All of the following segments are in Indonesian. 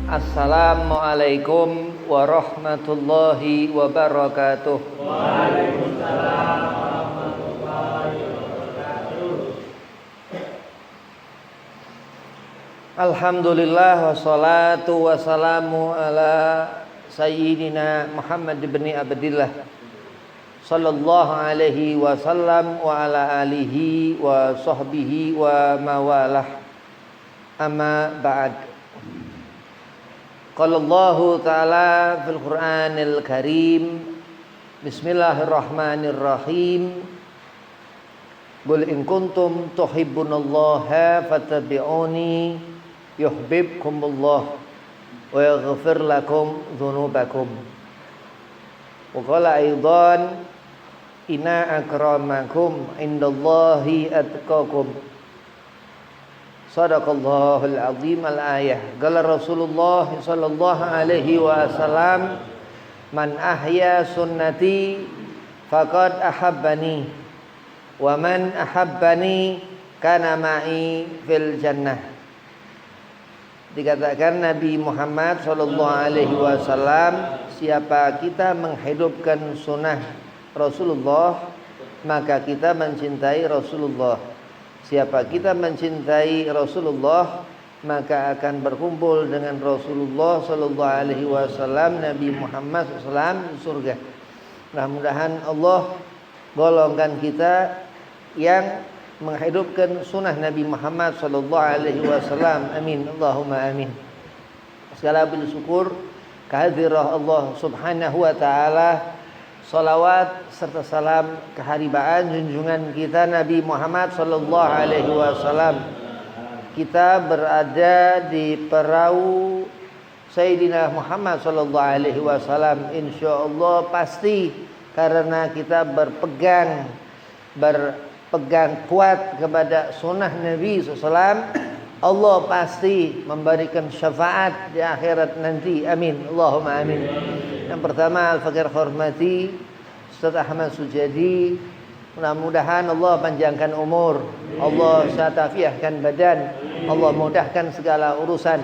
Assalamualaikum warahmatullahi wabarakatuh. Waalaikumsalam warahmatullahi wabarakatuh. Alhamdulillah wassalatu wassalamu ala sayyidina Muhammad ibn Abdillah sallallahu alaihi wasallam wa ala alihi wa sahbihi wa mawalah. Amma ba'd. Qala Allah Ta'ala fil Qur'anil Karim. Bismillahirrahmanirrahim. Qul in kuntum tuhibbunallaha fattabi'uni yuhibbukumullah wa yaghfir lakum dzunubakum. Wa qala aidan inna akramakum indallahi atqakum. Sadaqallahul azim al-ayah. Qala Rasulullah sallallahu alaihi wasallam, man ahya sunnati faqad ahabbani wa man ahabbani kana ma'i fil jannah. Dikatakan Nabi Muhammad sallallahu alaihi wasallam, siapa kita menghidupkan sunnah Rasulullah, maka kita mencintai Rasulullah. Siapa kita mencintai Rasulullah, maka akan berkumpul dengan Rasulullah sallallahu alaihi wasallam, Nabi Muhammad sallallahu di surga. Mudah-mudahan Allah golongkan kita yang menghidupkan sunnah Nabi Muhammad sallallahu alaihi wasallam. Amin. Allahumma amin. Segala puji syukur kehadirat Allah Subhanahu wa taala. Salawat serta salam keharibaan junjungan kita Nabi Muhammad sallallahu alaihi wasallam. Kita berada di perahu Sayyidina Muhammad sallallahu alaihi wasallam, insyaallah pasti karena kita berpegang kuat kepada sunnah Nabi SAW, Allah pasti memberikan syafaat di akhirat nanti. Amin. Allahumma amin. Yang pertama, al-fakir hormati Ustaz Ahmad Sujadi, mudah-mudahan Allah panjangkan umur, Allah syatafiahkan badan, Allah mudahkan segala urusan.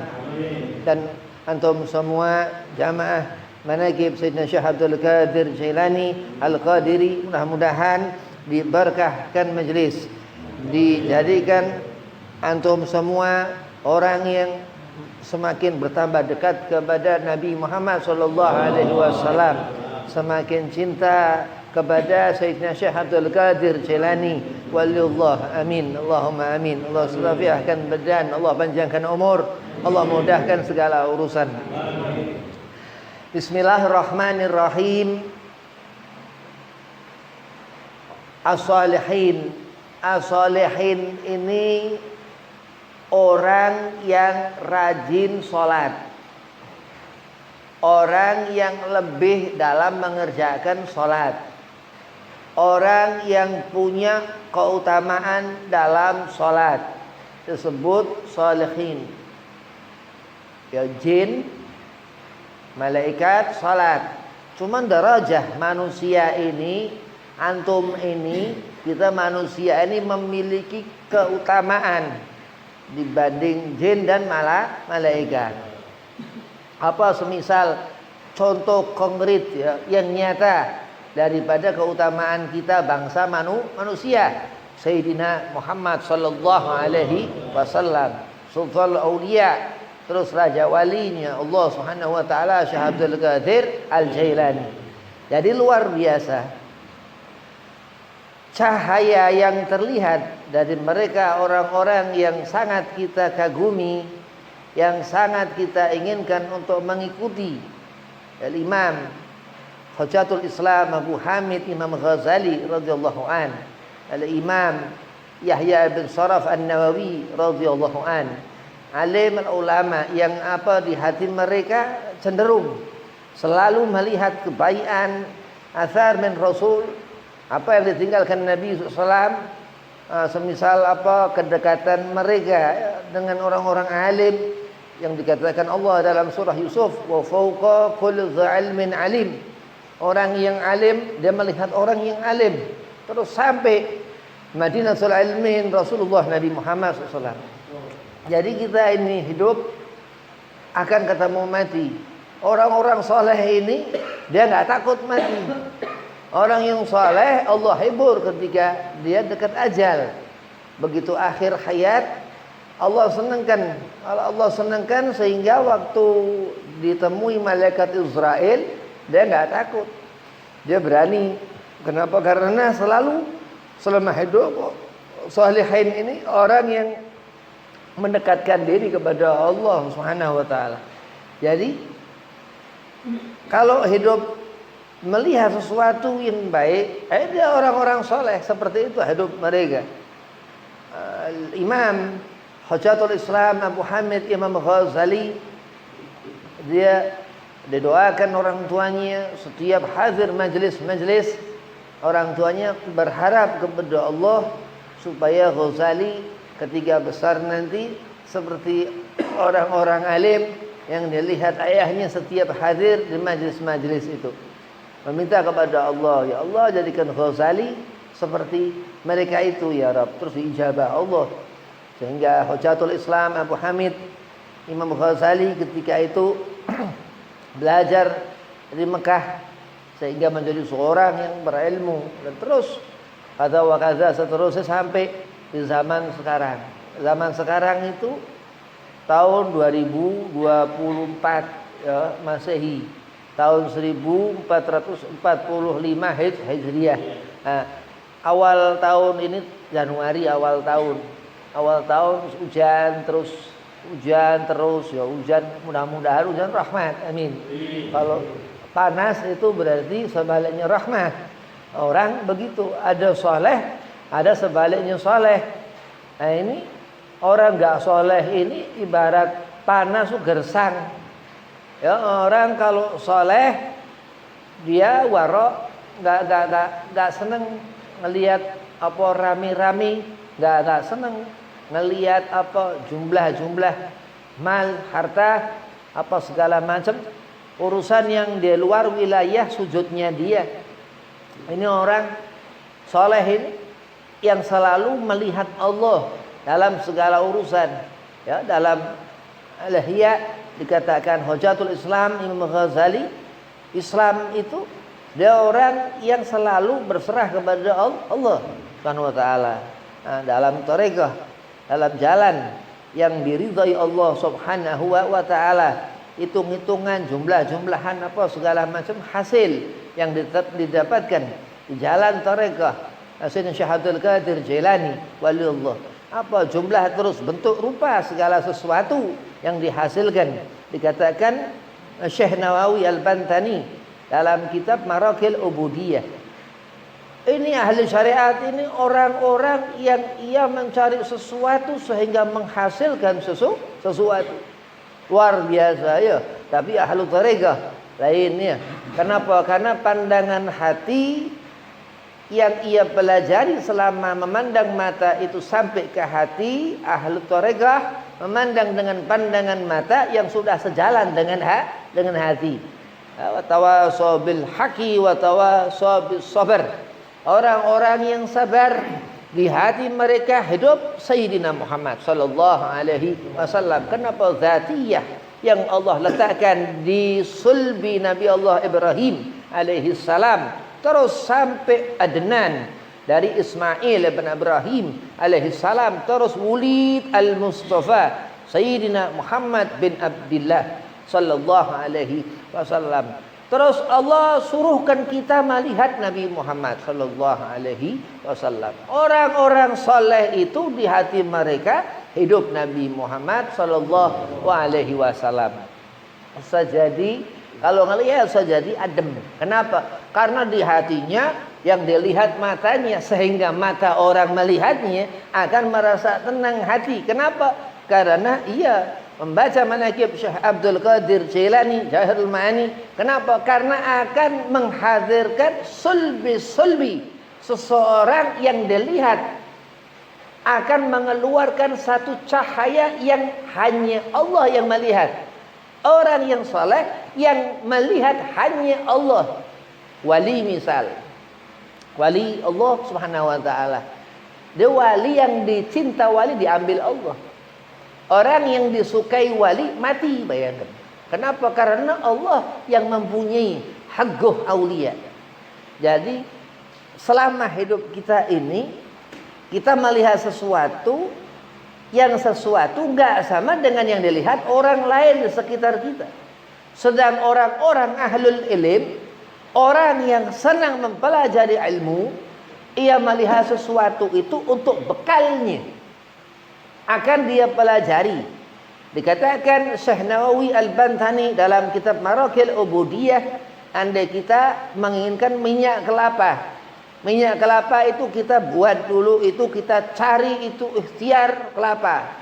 Dan antum semua jamaah manaqib Sayyidina Syekh Abdul Qadir Jailani Al-Qadiri, mudah-mudahan diberkahkan majlis, dijadikan antum semua orang yang semakin bertambah dekat kepada Nabi Muhammad sallallahu alaihi wasallam, semakin cinta kepada Sayyidina Syekh Abdul Qadir Jailani waliullah. Amin. Allahumma amin. Allah selafiahkan badan, Allah panjangkan umur, Allah mudahkan segala urusan. Bismillahirrahmanirrahim. As-salihin. As-salihin ini orang yang rajin sholat, orang yang lebih dalam mengerjakan sholat, orang yang punya keutamaan dalam sholat, disebut sholihin. Ya, jin, malaikat, sholat. Cuman darajah manusia ini, antum ini, kita manusia ini memiliki keutamaan dibanding jin dan malaikat. Apa semisal contoh konkret ya, yang nyata daripada keutamaan kita bangsa manusia, Sayyidina Muhammad sallallahu alaihi wasallam, sultan auliya, terus raja walinya Allah Subhanahu wa taala, Syekh Abdul Qadir Al-Jailani. Jadi luar biasa cahaya yang terlihat dari mereka, orang-orang yang sangat kita kagumi, yang sangat kita inginkan untuk mengikuti. Al-Imam Hujjatul Islam Abu Hamid Imam Ghazali radhiyallahu an, Al-Imam Yahya bin Sharaf An-Nawawi radhiyallahu an, alim ulama yang apa di hati mereka cenderung selalu melihat kebaikan athar min Rasul, apa yang ditinggalkan Nabi SAW, semisal apa kedekatan mereka dengan orang-orang alim yang dikatakan Allah dalam surah Yusuf, wa fawqa kulli dhi ilmin alim. Orang yang alim, dia melihat orang yang alim, terus sampai Madinatul Ilmin Rasulullah Nabi Muhammad SAW. Jadi kita ini hidup akan ketemu mati. Orang-orang soleh ini dia nggak takut mati. Orang yang soleh Allah hibur ketika dia dekat ajal. Begitu akhir hayat Allah senangkan sehingga waktu ditemui malaikat Israel dia nggak takut. Dia berani. Kenapa? Karena selalu selama hidup salihin ini orang yang mendekatkan diri kepada Allah Subhanahu wa taala. Jadi kalau hidup melihat sesuatu yang baik, ada orang-orang soleh seperti itu hidup mereka. Imam Hujjatul Islam Abu Hamid Imam Ghazali, dia didoakan orang tuanya setiap hadir majlis-majlis. Orang tuanya berharap kepada Allah supaya Ghazali ketika besar nanti seperti orang-orang alim yang dilihat ayahnya setiap hadir di majlis-majlis itu. Meminta kepada Allah, ya Allah jadikan Ghazali seperti mereka itu ya Rabb. Terus diijabah Allah. Sehingga Hujjatul Islam Abu Hamid Imam Ghazali ketika itu belajar di Mekah sehingga menjadi seorang yang berilmu, dan terus kata wa kaza seterusnya sampai di zaman sekarang. Zaman sekarang itu tahun 2024 ya, Masehi, tahun 1445 Hijriah. Nah, awal tahun ini Januari, awal tahun hujan terus ya, hujan, mudah-mudahan hujan rahmat, amin. Kalau panas itu berarti sebaliknya rahmat. Orang begitu, ada soleh, ada sebaliknya soleh. Nah ini orang gak soleh ini ibarat panas itu gersang. Ya, orang kalau soleh dia warok, gak seneng ngelihat apa rame-rame, gak seneng ngelihat apa jumlah mal, harta, apa segala macam urusan yang di luar wilayah sujudnya dia. Ini orang soleh ini yang selalu melihat Allah dalam segala urusan. Ya, dalam Al-Ihya dikatakan Hujjatul Islam Imam Ghazali, Islam itu dia orang yang selalu berserah kepada Allah Subhanahu wa taala. Nah, dalam thariqah, dalam jalan yang diridhai Allah Subhanahu wa taala, hitung-hitungan, jumlah-jumlahan apa segala macam hasil yang didapatkan di jalan thariqah Sayyidina Syekh Abdul Qadir Jailani waliullah. Apa jumlah terus bentuk rupa segala sesuatu yang dihasilkan. Dikatakan Syekh Nawawi Al-Bantani dalam kitab Marakil Ubudiyah. Ini ahli syariat ini orang-orang yang ia mencari sesuatu sehingga menghasilkan sesuatu. Luar biasa ya. Tapi ahlu thariqah lainnya. Kenapa? Karena pandangan hati yang ia pelajari selama memandang mata itu sampai ke hati, ahlu thariqah memandang dengan pandangan mata yang sudah sejalan dengan hati. Wa tawasaw bil haqqi wa tawasaw bis sabr. Orang-orang yang sabar, di hati mereka hidup Sayyidina Muhammad sallallahu alaihi wasallam. Kenapa? Zatiyah yang Allah letakkan di sulbi Nabi Allah Ibrahim alaihi salam, terus sampai Adnan, dari Ismail bin Ibrahim alaihi salam, terus Wulid al-Mustafa Sayyidina Muhammad bin Abdullah sallallahu alaihi wasallam. Terus Allah suruhkan kita melihat Nabi Muhammad sallallahu alaihi wasallam. Orang-orang soleh itu di hati mereka hidup Nabi Muhammad sallallahu alaihi wasallam. Sajadi, kalau ngelihat sajadi adem. Kenapa? Karena di hatinya yang dilihat matanya, sehingga mata orang melihatnya akan merasa tenang hati. Kenapa? Karena ia membaca manaqib Syekh Abdul Qadir Jailani Jawahirul Ma'ani. Kenapa? Karena akan menghadirkan sulbi seseorang yang dilihat akan mengeluarkan satu cahaya yang hanya Allah yang melihat. Orang yang saleh yang melihat hanya Allah. Wali misal, wali Allah Subhanahu wa taala. Dia wali yang dicinta, wali diambil Allah. Orang yang disukai wali mati, bayangkan. Kenapa? Karena Allah yang mempunyai haqquh aulia. Jadi selama hidup kita ini, kita melihat sesuatu nggak sama dengan yang dilihat orang lain di sekitar kita. Sedang orang-orang ahlul ilm, orang yang senang mempelajari ilmu, ia melihat sesuatu itu untuk bekalnya, akan dia pelajari. Dikatakan Syekh Nawawi Al-Bantani dalam kitab Marakil Ubudiyah, andai kita menginginkan minyak kelapa, minyak kelapa itu kita buat dulu, itu kita cari, itu ikhtiar kelapa.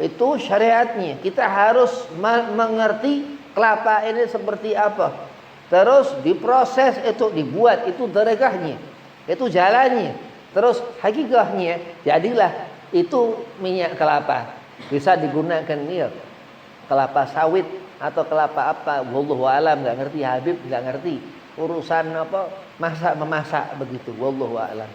Itu syariatnya. Kita harus mengerti kelapa ini seperti apa. Terus diproses, itu dibuat, itu derekahnya, itu jalannya. Terus hakikahnya jadilah itu minyak kelapa. Bisa digunakan nih kelapa sawit atau kelapa apa, wallahu alam, enggak ngerti, Habib enggak ngerti. Urusan apa memasak begitu, wallahu a'lam.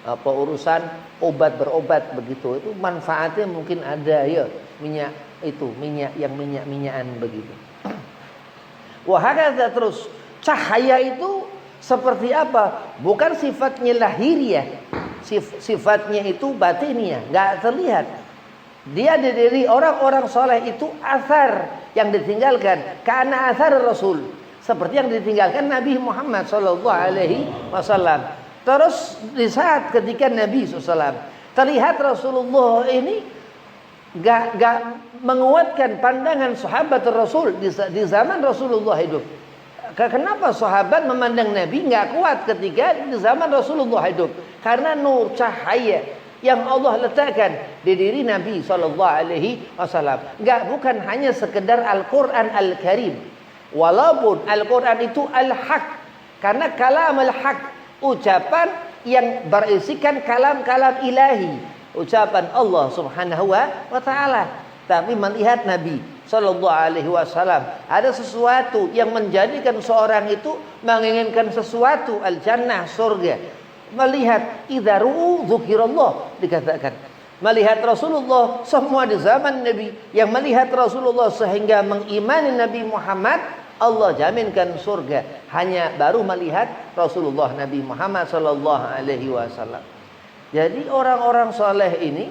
Apa urusan obat berobat begitu, itu manfaatnya mungkin ada ya, minyak itu, minyak yang minyak-minyakan begitu. Wahakadha, terus cahaya itu seperti apa? Bukan sifatnya lahiriah, sifatnya itu batiniah, enggak terlihat. Dia di diri orang-orang soleh itu asar yang ditinggalkan, karena asar Rasul, seperti yang ditinggalkan Nabi Muhammad SAW. Terus di saat ketika Nabi SAW terlihat Rasulullah ini gak menguatkan pandangan sahabat Rasul di zaman Rasulullah hidup. Kenapa sahabat memandang Nabi gak kuat ketika di zaman Rasulullah hidup? Karena nur cahaya yang Allah letakkan di diri Nabi SAW. Bukan hanya sekedar Al-Quran Al-Karim. Walaupun Al-Quran itu al-haq, karena kalam al-haq, ucapan yang berisikan kalam-kalam ilahi, ucapan Allah subhanahu wa ta'ala. Tapi melihat Nabi SAW, ada sesuatu yang menjadikan seorang itu menginginkan sesuatu, al-jannah, surga. Melihat idza ru'u dzukirallah, dikatakan melihat Rasulullah, semua di zaman Nabi yang melihat Rasulullah sehingga mengimani Nabi Muhammad, Allah jaminkan surga hanya baru melihat Rasulullah Nabi Muhammad SAW. Jadi orang-orang soleh ini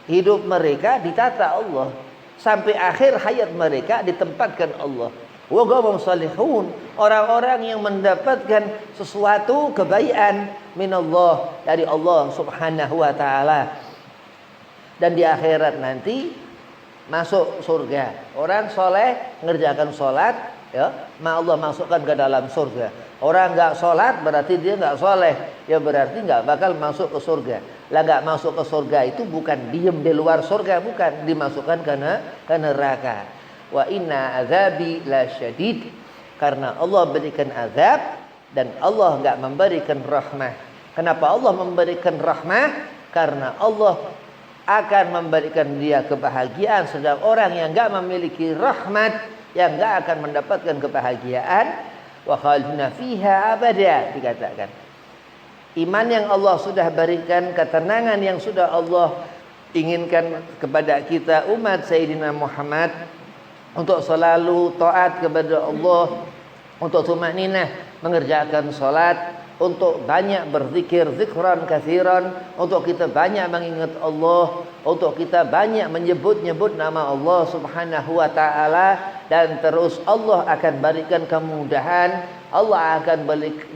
hidup mereka ditata Allah, sampai akhir hayat mereka ditempatkan Allah. Wa qawmun salihun, orang-orang yang mendapatkan sesuatu kebaikan minallah, dari Allah Subhanahu wa taala. Dan di akhirat nanti masuk surga. Orang soleh ngerjakan sholat, ya, Allah masukkan ke dalam surga. Orang nggak sholat berarti dia nggak soleh, ya berarti nggak bakal masuk ke surga. Lah nggak masuk ke surga itu bukan diem di luar surga, bukan, dimasukkan ke neraka. Wa inna azabi la syadid, karena Allah berikan azab dan Allah nggak memberikan rahmah. Kenapa Allah memberikan rahmah? Karena Allah akan memberikan dia kebahagiaan, sedang orang yang enggak memiliki rahmat, yang enggak akan mendapatkan kebahagiaan. Wa khalidina fiha abada, dikatakan. Iman yang Allah sudah berikan, ketenangan yang sudah Allah inginkan kepada kita umat Sayyidina Muhammad, untuk selalu taat kepada Allah, untuk tumaninah mengerjakan salat, untuk banyak berzikir, zikran katsiran, untuk kita banyak mengingat Allah, untuk kita banyak menyebut-nyebut nama Allah Subhanahu wa taala, dan terus Allah akan berikan kemudahan, Allah akan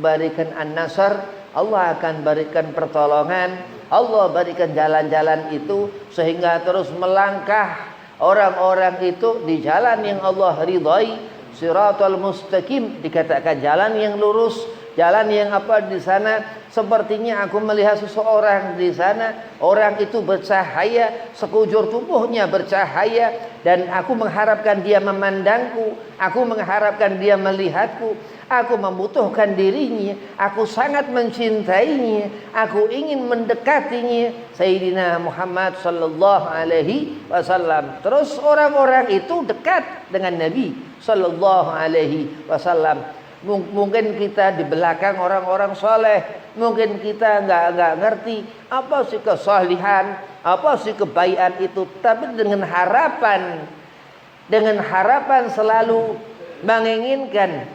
berikan an-nasr, Allah akan berikan pertolongan, Allah berikan jalan-jalan itu sehingga terus melangkah orang-orang itu di jalan yang Allah ridhai, siratal mustaqim, dikatakan jalan yang lurus. Jalan yang apa di sana, sepertinya aku melihat seseorang di sana, orang itu bercahaya, sekujur tubuhnya bercahaya, dan aku mengharapkan dia memandangku, aku mengharapkan dia melihatku, aku membutuhkan dirinya, aku sangat mencintainya, aku ingin mendekatinya, Sayyidina Muhammad sallallahu alaihi wasallam. Terus orang-orang itu dekat dengan Nabi sallallahu alaihi wasallam. Mungkin kita di belakang orang-orang soleh, mungkin kita nggak ngerti apa sih kesolihan, apa sih kebaikan itu, tapi dengan harapan selalu menginginkan,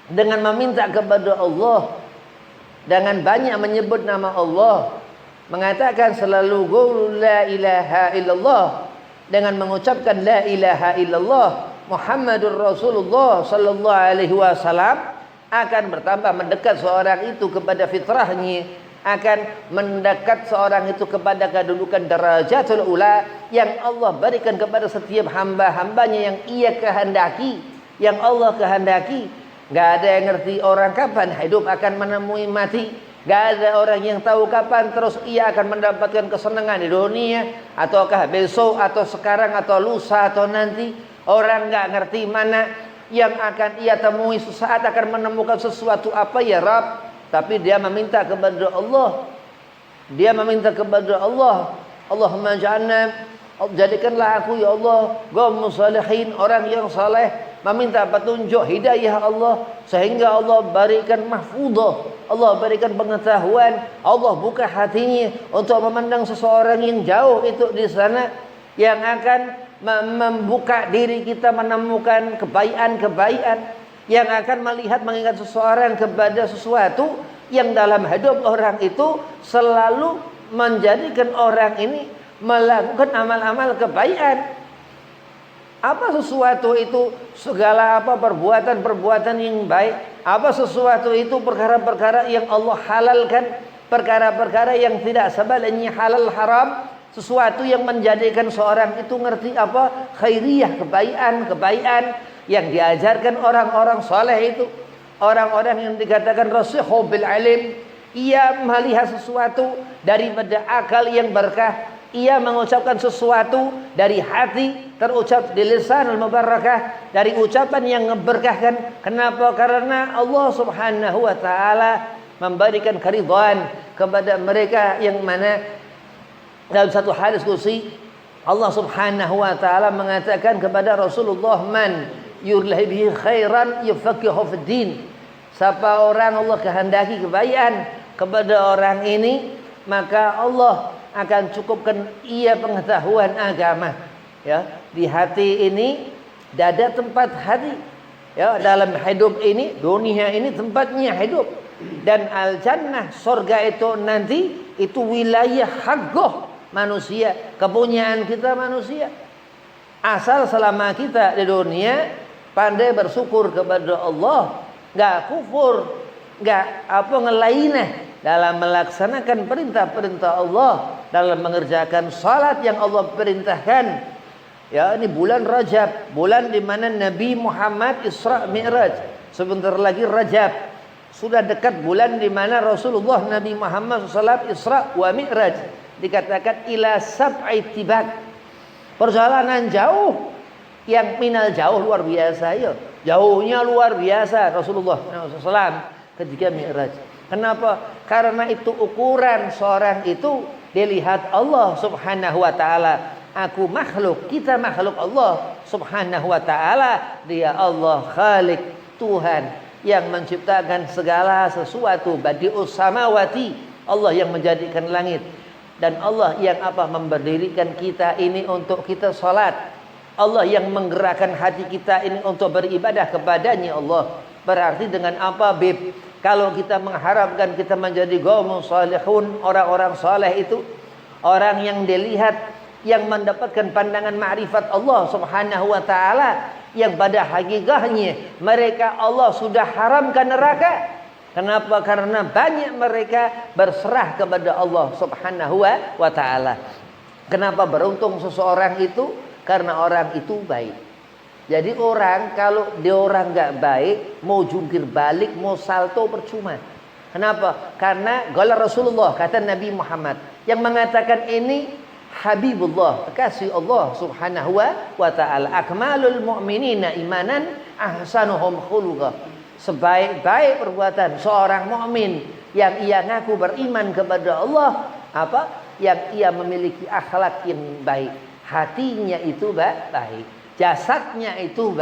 dengan meminta kepada Allah, dengan banyak menyebut nama Allah, mengatakan selalu qul la ilaha illallah, dengan mengucapkan la ilaha illallah Muhammadur Rasulullah sallallahu alaihi wasallam, akan bertambah mendekat seorang itu kepada fitrahnya, akan mendekat seorang itu kepada kedudukan darajatul ula yang Allah berikan kepada setiap hamba-hambanya yang ia kehendaki, yang Allah kehendaki. Gak ada yang ngerti orang kapan hidup akan menemui mati. Gak ada orang yang tahu kapan terus ia akan mendapatkan kesenangan di dunia, ataukah besok, atau sekarang, atau lusa, atau nanti. Orang gak ngerti mana yang akan ia temui sesaat akan menemukan sesuatu apa ya Rabb. Tapi dia meminta kepada Allah. Allahumma ja'alna, jadikanlah aku ya Allah qaum salihin, orang yang saleh. Meminta petunjuk hidayah Allah, sehingga Allah berikan mahfudah, Allah berikan pengetahuan, Allah buka hatinya untuk memandang seseorang yang jauh itu di sana, yang akan membuka diri kita menemukan kebaikan-kebaikan, yang akan melihat mengingat seseorang kepada sesuatu yang dalam hidup orang itu selalu menjadikan orang ini melakukan amal-amal kebaikan. Apa sesuatu itu? Segala apa perbuatan-perbuatan yang baik. Apa sesuatu itu? Perkara-perkara yang Allah halalkan, perkara-perkara yang tidak sebaliknya halal haram. Sesuatu yang menjadikan seorang itu ngerti apa khairiyah, kebaikan yang diajarkan orang-orang soleh itu. Orang-orang yang dikatakan rasikhu bil alim. Ia melihat sesuatu daripada akal yang berkah. Ia mengucapkan sesuatu dari hati, terucap di lisanul mubarakah, dari ucapan yang memberkahkan. Kenapa? Karena Allah Subhanahu wa taala memberikan keridhaan kepada mereka yang mana dalam satu hadis qudsi Allah Subhanahu wa taala mengatakan kepada Rasulullah, man yuridillahu bihi khairan yufaqihuhu fid din. Siapa orang Allah kehendaki kebaikan kepada orang ini, maka Allah akan cukupkan ia pengetahuan agama. Ya, di hati ini dada tempat hati. Ya, dalam hidup ini, dunia ini tempatnya hidup. Dan al-jannah, surga itu nanti itu wilayah haqqah manusia, kepunyaan kita manusia. Asal selama kita di dunia pandai bersyukur kepada Allah, enggak kufur, enggak ngelainah dalam melaksanakan perintah-perintah Allah, dalam mengerjakan salat yang Allah perintahkan. Ya, ini bulan Rajab, bulan di mana Nabi Muhammad Isra Mi'raj. Sebentar lagi Rajab. Sudah dekat bulan di mana Rasulullah Nabi Muhammad SAW Isra wa Mi'raj. Dikatakan ila sab'i tibak. Perjalanan jauh, yang minal jauh luar biasa ya. Jauhnya luar biasa Rasulullah SAW ketika Mi'raj. Kenapa? Karena itu ukuran seorang itu dilihat Allah Subhanahu wa taala. Aku makhluk, kita makhluk Allah Subhanahu wa taala. Dia Allah Khalik, Tuhan yang menciptakan segala sesuatu. Badi'us samawati, Allah yang menjadikan langit. Dan Allah yang memberdirikan kita ini untuk kita salat. Allah yang menggerakkan hati kita ini untuk beribadah kepadanya Allah. Berarti dengan apa, Bib? Kalau kita mengharapkan kita menjadi qaum salihun, orang-orang saleh itu orang yang dilihat, yang mendapatkan pandangan ma'rifat Allah Subhanahu wa taala, yang pada hakikatnya mereka Allah sudah haramkan neraka. Kenapa? Karena banyak mereka berserah kepada Allah Subhanahu wa taala. Kenapa beruntung seseorang itu? Karena orang itu baik. Jadi orang kalau dia orang enggak baik, mau jungkir balik, mau salto percuma. Kenapa? Karena qala Rasulullah, kata Nabi Muhammad yang mengatakan ini Habibullah, kekasih Allah Subhanahu wa taala. Akmalul mu'minina imanan ahsanuhum khuluqa. Sebaik-baik perbuatan seorang mukmin yang ia ngaku beriman kepada Allah, yang ia memiliki akhlak yang baik, hatinya itu baik. Jasadnya itu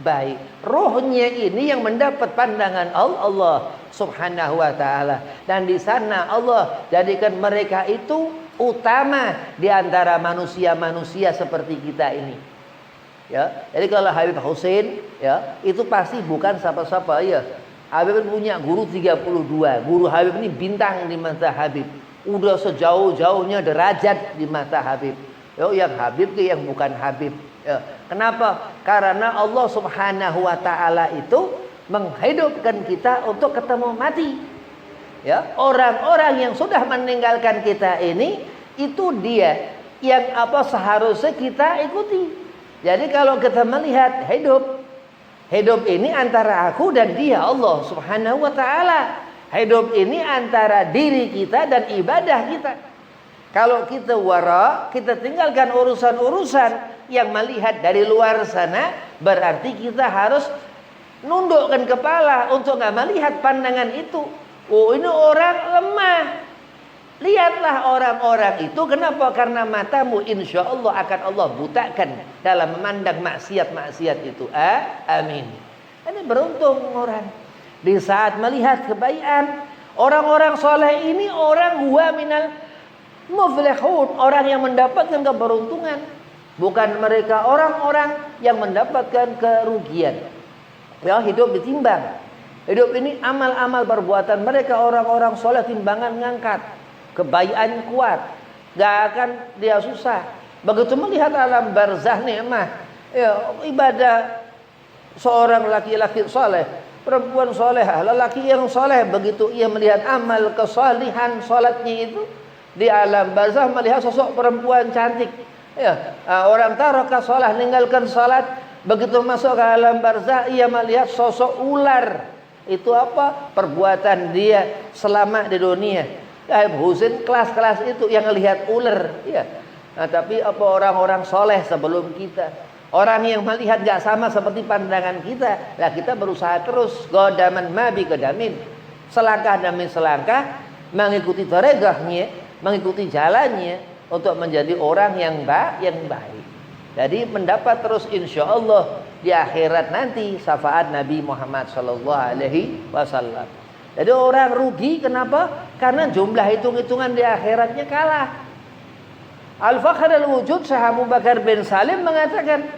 baik. Rohnya ini yang mendapat pandangan Allah Subhanahu wa taala. Dan di sana Allah jadikan mereka itu utama di antara manusia-manusia seperti kita ini. Ya. Jadi kalau Habib Hussein ya, itu pasti bukan siapa-siapa ya. Habib punya guru 32. Guru Habib ini bintang di mata Habib. Udah sejauh-jauhnya derajat di mata Habib. Yang Habib ke yang bukan Habib. Ya. Kenapa? Karena Allah Subhanahu wa taala itu menghidupkan kita untuk ketemu mati. Ya, orang-orang yang sudah meninggalkan kita ini itu dia yang seharusnya kita ikuti. Jadi kalau kita melihat hidup ini antara aku dan dia Allah Subhanahu wa taala. Hidup ini antara diri kita dan ibadah kita. Kalau kita kita tinggalkan urusan-urusan yang melihat dari luar sana, berarti kita harus nundukkan kepala untuk nggak melihat pandangan itu. Oh, ini orang lemah. Lihatlah orang-orang itu. Kenapa? Karena matamu insya Allah akan Allah butakan dalam memandang maksiat-maksiat itu. Amin. Ini beruntung orang di saat melihat kebaikan. Orang-orang soleh ini orang huwa minal muflihun, orang yang mendapatkan keberuntungan. Bukan mereka orang-orang yang mendapatkan kerugian. Ya, hidup ditimbang. Hidup ini amal-amal perbuatan mereka orang-orang soleh, timbangan ngangkat. Kebaikan kuat, gak akan dia susah. Begitu melihat alam barzah nikmah, ya, ibadah seorang laki-laki soleh, perempuan solehah, lelaki yang soleh, begitu ia melihat amal kesalihan salatnya itu di alam barzah, melihat sosok perempuan cantik, ya, orang taraka salat, meninggalkan salat, begitu masuk ke alam barzah ia melihat sosok ular. Itu perbuatan dia selama di dunia. Habib Hussein kelas-kelas itu yang lihat ular, ya. Nah, tapi orang-orang soleh sebelum kita, orang yang melihat gak sama seperti pandangan kita, lah kita berusaha terus godaman mabi godamin, selangkah demi selangkah mengikuti taregahnya, mengikuti jalannya untuk menjadi orang yang baik. Jadi mendapat terus insya Allah di akhirat nanti syafaat Nabi Muhammad sallallahu alaihi wasallam. Jadi orang rugi kenapa? Karena jumlah hitung-hitungan di akhiratnya kalah. Al-Fakhr al-Wujud Syekh Abu Bakar bin Salim mengatakan,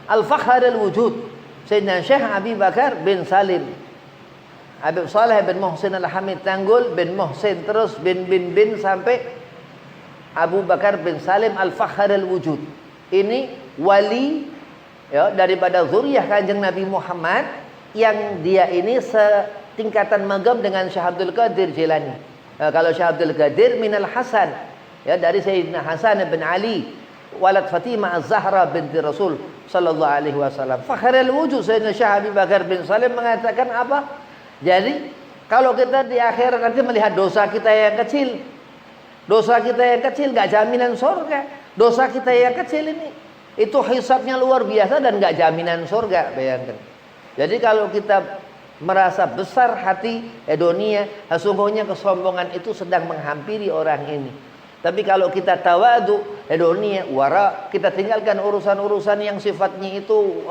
Al-Fakhr al-Wujud Sayyidina Syekh Abi Bakar bin Salim, Habib Saleh bin Muhsin Al-Hamid Tanggul bin Muhsin terus bin sampai Abu Bakar bin Salim Al-Fakhr al-Wujud. Ini wali ya daripada zuriyah Kanjeng Nabi Muhammad yang dia ini setingkatan magam dengan Syekh Abdul Qadir Jilani. Kalau Syekh Abdul Qadir minal Hasan, ya, dari Sayyidina Hasan bin Ali walad Fatimah Az-Zahra binti Rasul sallallahu alaihi wasallam. Fakhrul wujud Sayyidina Syekh Abi Bakar bin Salim mengatakan apa? Jadi kalau kita di akhirat nanti melihat dosa kita yang kecil, dosa kita yang kecil gak jaminan surga. Dosa kita yang kecil ini itu hisabnya luar biasa dan gak jaminan surga, bayangkan. Jadi kalau kita merasa besar hati dunia, sesungguhnya kesombongan itu sedang menghampiri orang ini. Tapi kalau kita tawadu dunia, wara, kita tinggalkan urusan-urusan yang sifatnya itu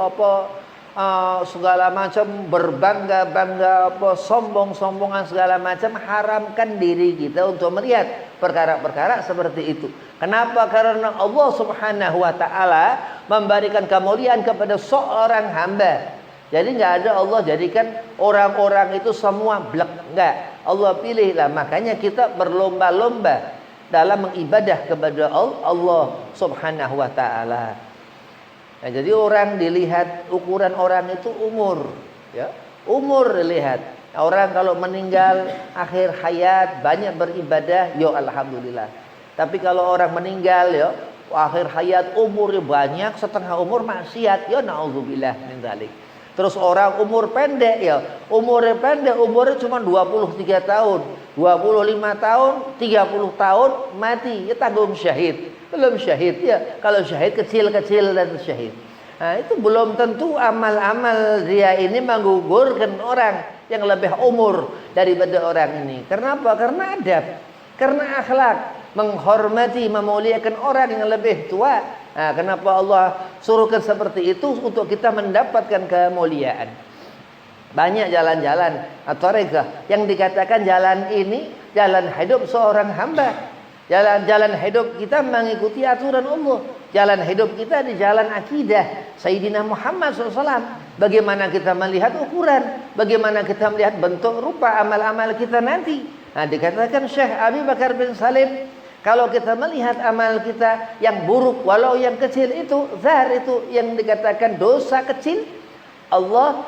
segala macam berbangga-bangga, sombong-sombongan segala macam, haramkan diri kita untuk melihat perkara-perkara seperti itu. Kenapa? Karena Allah Subhanahu wa taala memberikan kemuliaan kepada seorang hamba. Jadi nggak ada Allah jadikan orang-orang itu semua blek, enggak. Allah pilihlah, makanya kita berlomba-lomba dalam mengibadah kepada Allah Subhanahu wa taala. Nah, jadi orang dilihat ukuran orang itu umur, ya. Umur dilihat. Orang kalau meninggal akhir hayat banyak beribadah, yo alhamdulillah. Tapi kalau orang meninggal ya akhir hayat umurnya banyak, setengah umur maksiat, ya naudzubillah min dzalik. Terus orang umur pendek ya, umurnya pendek, umurnya cuma 23 tahun, 25 tahun, 30 tahun mati, ya tanggung syahid. Belum syahid ya, kalau syahid kecil-kecil dan syahid. Nah, itu belum tentu amal-amal dia ini menggugurkan orang yang lebih umur daripada orang ini. Kenapa? Karena adab, karena akhlak, menghormati, memuliakan orang yang lebih tua. Nah, kenapa Allah suruhkan seperti itu? Untuk kita mendapatkan kemuliaan. Banyak jalan-jalan atau rega yang dikatakan jalan ini jalan hidup seorang hamba. Jalan hidup kita mengikuti aturan Allah. Jalan hidup kita di jalan akidah Sayyidina Muhammad SAW. Bagaimana kita melihat ukuran, bagaimana kita melihat bentuk rupa amal-amal kita nanti. Nah, dikatakan Syekh Abi Bakar bin Salim, kalau kita melihat amal kita yang buruk, walau yang kecil itu, zahir itu yang dikatakan dosa kecil, Allah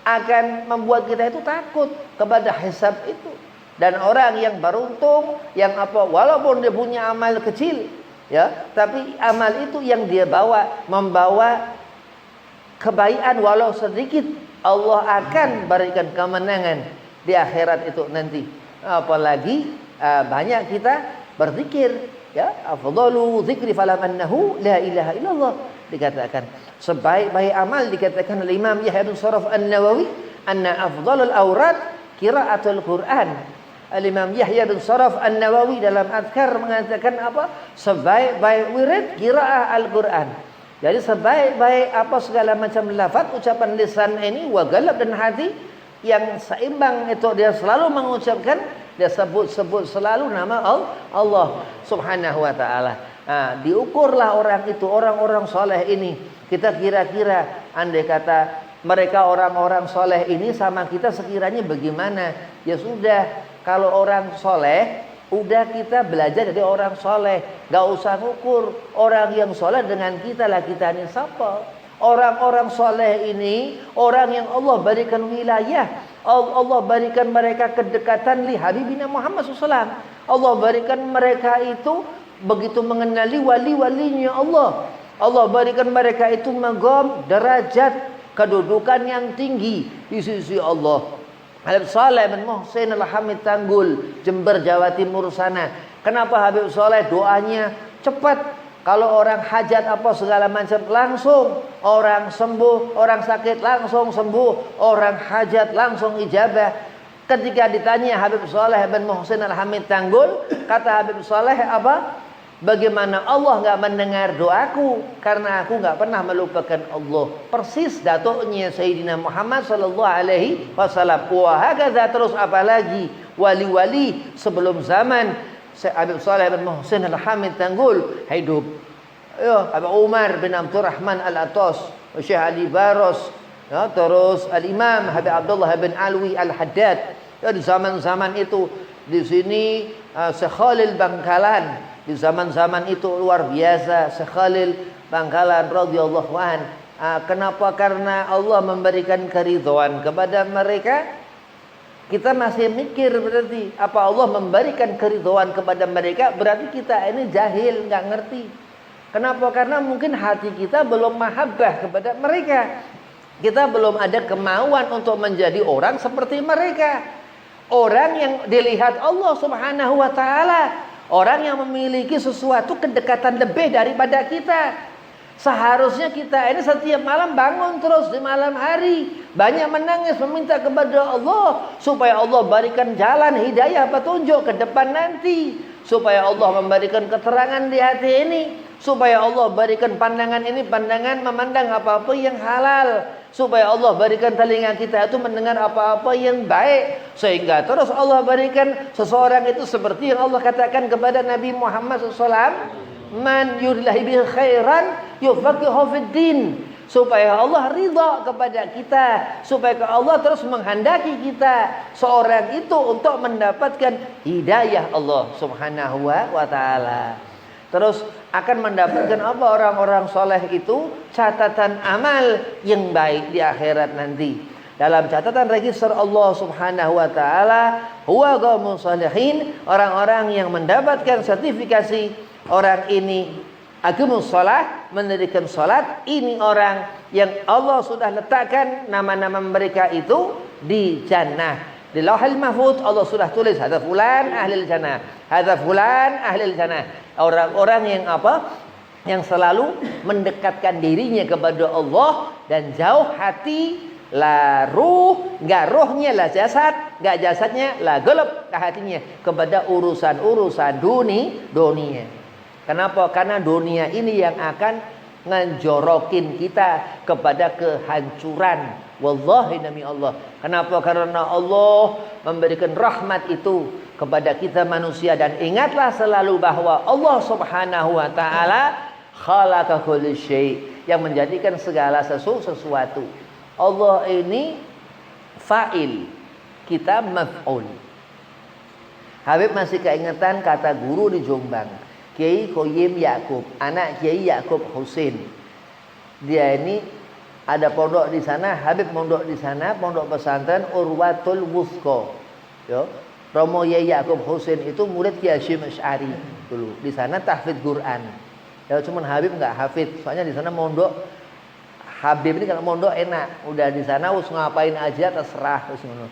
akan membuat kita itu takut kepada hisab itu. Dan orang yang beruntung, yang walaupun dia punya amal kecil, ya, tapi amal itu yang dia membawa kebaikan walau sedikit, Allah akan berikan kemenangan di akhirat itu nanti. Apalagi banyak kita berzikir, ya, afdalu dzikri falam annahu la ilaha illallah, dikatakan sebaik-baik amal, dikatakan oleh Imam Yahya bin Sharaf An-Nawawi, anna afdalul awrad qiraatul Quran. Al-Imam Yahya bin Sharaf An-Nawawi dalam Adhkar mengatakan sebaik-baik wirid qiraah Al-Quran. Jadi sebaik-baik segala macam lafaz ucapan lisan ini wa galab dan hati yang seimbang itu dia selalu mengucapkan, dia sebut selalu nama Allah Subhanahu wa taala. Nah, diukurlah orang itu, orang-orang soleh ini. Kita kira-kira andai kata mereka orang-orang soleh ini sama kita sekiranya bagaimana? Ya sudah, kalau orang soleh, udah kita belajar dari orang soleh. Gak usah ngukur orang yang soleh dengan kita lah, kita ini siapa? Orang-orang soleh ini orang yang Allah berikan wilayah, Allah berikan mereka kedekatan li Habibina Muhammad SAW. Allah berikan mereka itu begitu mengenali wali-walinya Allah. Allah berikan mereka itu maqam, derajat, kedudukan yang tinggi di sisi Allah. Habib Saleh bin Muhsin Al-Hamid Tanggul, Jember, Jawa Timur sana. Kenapa Habib Saleh doanya cepat? Kalau orang hajat segala macam langsung orang sembuh, orang sakit langsung sembuh, orang hajat langsung ijabah. Ketika ditanya Habib Saleh bin Muhsin Al-Hamid Tanggul, kata Habib Saleh bagaimana Allah enggak mendengar doaku? Karena aku enggak pernah melupakan Allah. Persis datuknya Sayyidina Muhammad sallallahu alaihi wasallam. Wah, hakadha, terus apalagi wali-wali sebelum zaman Habib Saleh bin Muhsin Al-Hamid Tanggul hidup. Ya, Abu Umar bin Abdurrahman Al-Atas, Syekh Ali Baros, ya, terus Al-Imam Habib Abdullah bin Alwi Al-Haddad. Ya, di zaman-zaman itu di sini Syekh Khalil Bangkalan. Di zaman-zaman itu luar biasa Syekh Khalil Bangkalan radhiyallahu an. Kenapa? Karena Allah memberikan keridhaan kepada mereka. Kita masih mikir berarti apa Allah memberikan keridhaan kepada mereka, berarti kita ini jahil, nggak ngerti. Kenapa? Karena mungkin hati kita belum mahabbah kepada mereka. Kita belum ada kemauan untuk menjadi orang seperti mereka. Orang yang dilihat Allah Subhanahu wa taala, orang yang memiliki sesuatu kedekatan lebih daripada kita. Seharusnya kita ini setiap malam bangun terus di malam hari, banyak menangis meminta kepada Allah supaya Allah berikan jalan hidayah petunjuk ke depan nanti, supaya Allah memberikan keterangan di hati ini, supaya Allah berikan pandangan ini, pandangan memandang apa-apa yang halal, supaya Allah berikan telinga kita itu mendengar apa-apa yang baik, sehingga terus Allah berikan seseorang itu seperti yang Allah katakan kepada Nabi Muhammad SAW, man yuridillahi bihi khairan yufaqihu fid din, supaya Allah ridha kepada kita, supaya Allah terus menghendaki kita seorang itu untuk mendapatkan hidayah Allah Subhanahu wa taala. Terus akan mendapatkan apa orang-orang soleh itu? Catatan amal yang baik di akhirat nanti. Dalam catatan register Allah Subhanahu wa taala, huwa qaumun shalihin, orang-orang yang mendapatkan sertifikasi orang ini aqimus shalah, mendirikan salat, ini orang yang Allah sudah letakkan nama-nama mereka itu di jannah. Di Lauhul Mahfuz Allah sudah tulis hadza fulan ahlil jannah, hadza fulan ahlil jannah. Orang-orang yang yang selalu mendekatkan dirinya kepada Allah dan jauh hati, la ruh, enggak rohnya, la jasad, enggak jasadnya, la qalb, hatinya kepada urusan-urusan dunia. Kenapa? Karena dunia ini yang akan nganjorokin kita kepada kehancuran. Wallahi demi Allah. Kenapa? Karena Allah memberikan rahmat itu kepada kita manusia. Dan ingatlah selalu bahwa Allah subhanahu wa ta'ala khalaqa kulli syai', yang menjadikan segala sesuatu. Allah ini fa'il, kita maf'ul. Habib masih keingetan kata guru di Jombang, Kiai Qoyim Yakub, anak Kiai Yakub Husin. Dia ini ada pondok di sana, Habib mondok di sana, pondok pesantren Urwatul Wuthqa. Yo, Romo Kiai Yakub Husin itu murid Kiai Hasyim Asy'ari dulu. Di sana tahfidz Quran. Ya cuman Habib enggak hafid, soalnya di sana mondok. Habib ini kalau mondok enak, udah di sana us ngapain aja terserah terus ngono.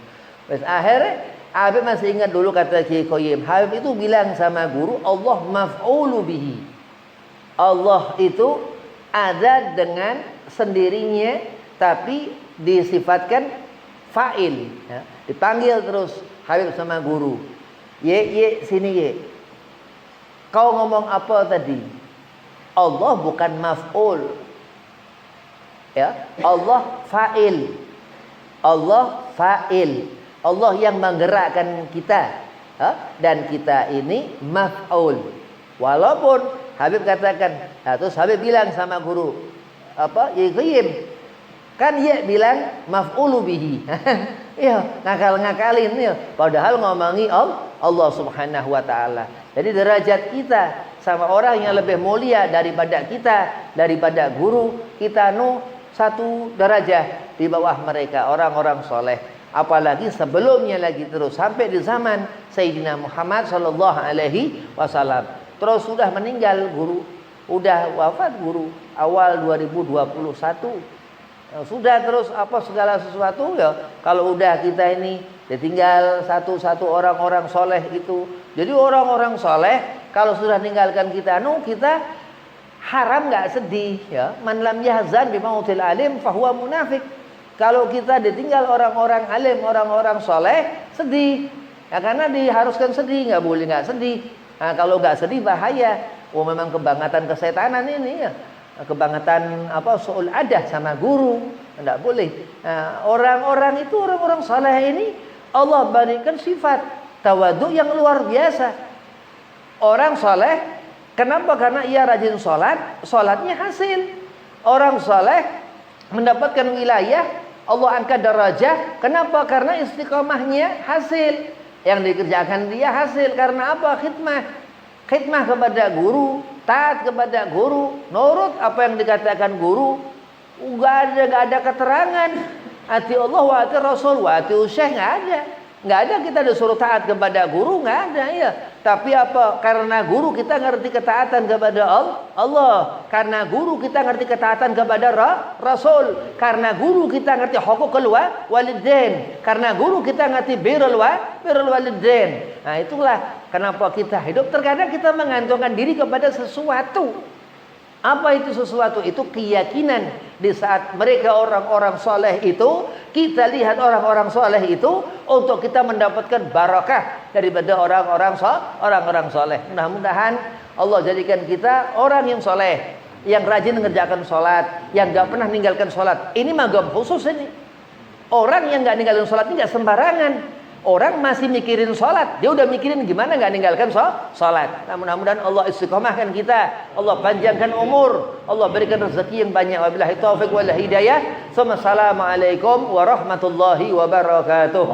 Wes akhirnya Habib masih ingat dulu kata Kiai Qoyim. Habib itu bilang sama guru, Allah maf'ulu bihi. Allah itu ada dengan sendirinya, tapi disifatkan fa'il. Ya. Dipanggil terus Habib sama guru. Ye, sini ye. Kau ngomong apa tadi? Allah bukan maf'ul. Ya, Allah fa'il. Allah fa'il. Allah yang menggerakkan kita, dan kita ini maf'ul. Walaupun Habib katakan, terus Habib bilang sama guru, apa? Ya Qiyim. Kan ya bilang maf'ulu bihi. Ya, ngakal-ngakalin ya. Padahal ngomongi Allah Subhanahu wa taala. Jadi derajat kita sama orang yang lebih mulia daripada kita, daripada guru, kita satu derajat di bawah mereka, orang-orang soleh. Apalagi sebelumnya lagi terus sampai di zaman Sayyidina Muhammad sallallahu alaihi wasallam. Terus sudah meninggal guru, udah wafat guru awal 2021. Sudah terus apa segala sesuatu ya. Kalau udah kita ini ditinggal satu-satu orang-orang soleh itu. Jadi orang-orang soleh kalau sudah meninggalkan kita, kita haram nggak sedih ya. Man lam yahzan bimautil alim fahuwa munafik. Kalau kita ditinggal orang-orang alim, orang-orang soleh, sedih. Ya, karena diharuskan sedih, nggak boleh nggak sedih. Nah, kalau nggak sedih bahaya. Oh memang kebangatan kesetanan ini ya. Kebangatan apa soal adah sama guru, nggak boleh. Nah, orang-orang itu orang-orang soleh ini Allah berikan sifat tawadhu yang luar biasa. Orang soleh, kenapa? Karena ia rajin sholat, sholatnya hasil. Orang soleh mendapatkan wilayah, Allah angkat derajah. Kenapa? Karena istiqomahnya hasil. Yang dikerjakan dia hasil. Karena apa? Khidmah. Khidmah kepada guru, taat kepada guru, nurut apa yang dikatakan guru. Enggak ada keterangan. Ati Allah wa ati Rasul wa ati Syekh, enggak ada. Enggak ada kita disuruh taat kepada guru, enggak ada ya. Tapi apa? Karena guru kita ngerti ketaatan kepada Allah. Karena guru kita ngerti ketaatan kepada Rasul. Karena guru kita ngerti hukukul walidain. Karena guru kita ngerti birrul walidain. Nah, itulah kenapa kita hidup. Terkadang kita mengantungkan diri kepada sesuatu. Apa itu sesuatu? Itu keyakinan. Di saat mereka orang-orang soleh itu, kita lihat orang-orang soleh itu untuk kita mendapatkan barakah daripada orang-orang soleh. Mudah-mudahan Allah jadikan kita orang yang soleh, yang rajin mengerjakan sholat, yang gak pernah meninggalkan sholat. Ini magam khusus ini. Orang yang gak ninggalin sholat ini gak sembarangan. Orang masih mikirin sholat, dia udah mikirin gimana nggak ninggalkan sholat. Nah, mudah-mudahan Allah istiqomahkan kita, Allah panjangkan umur, Allah berikan rezeki yang banyak. Wabillahi taufiq wal hidayah. Assalamualaikum warahmatullahi wabarakatuh.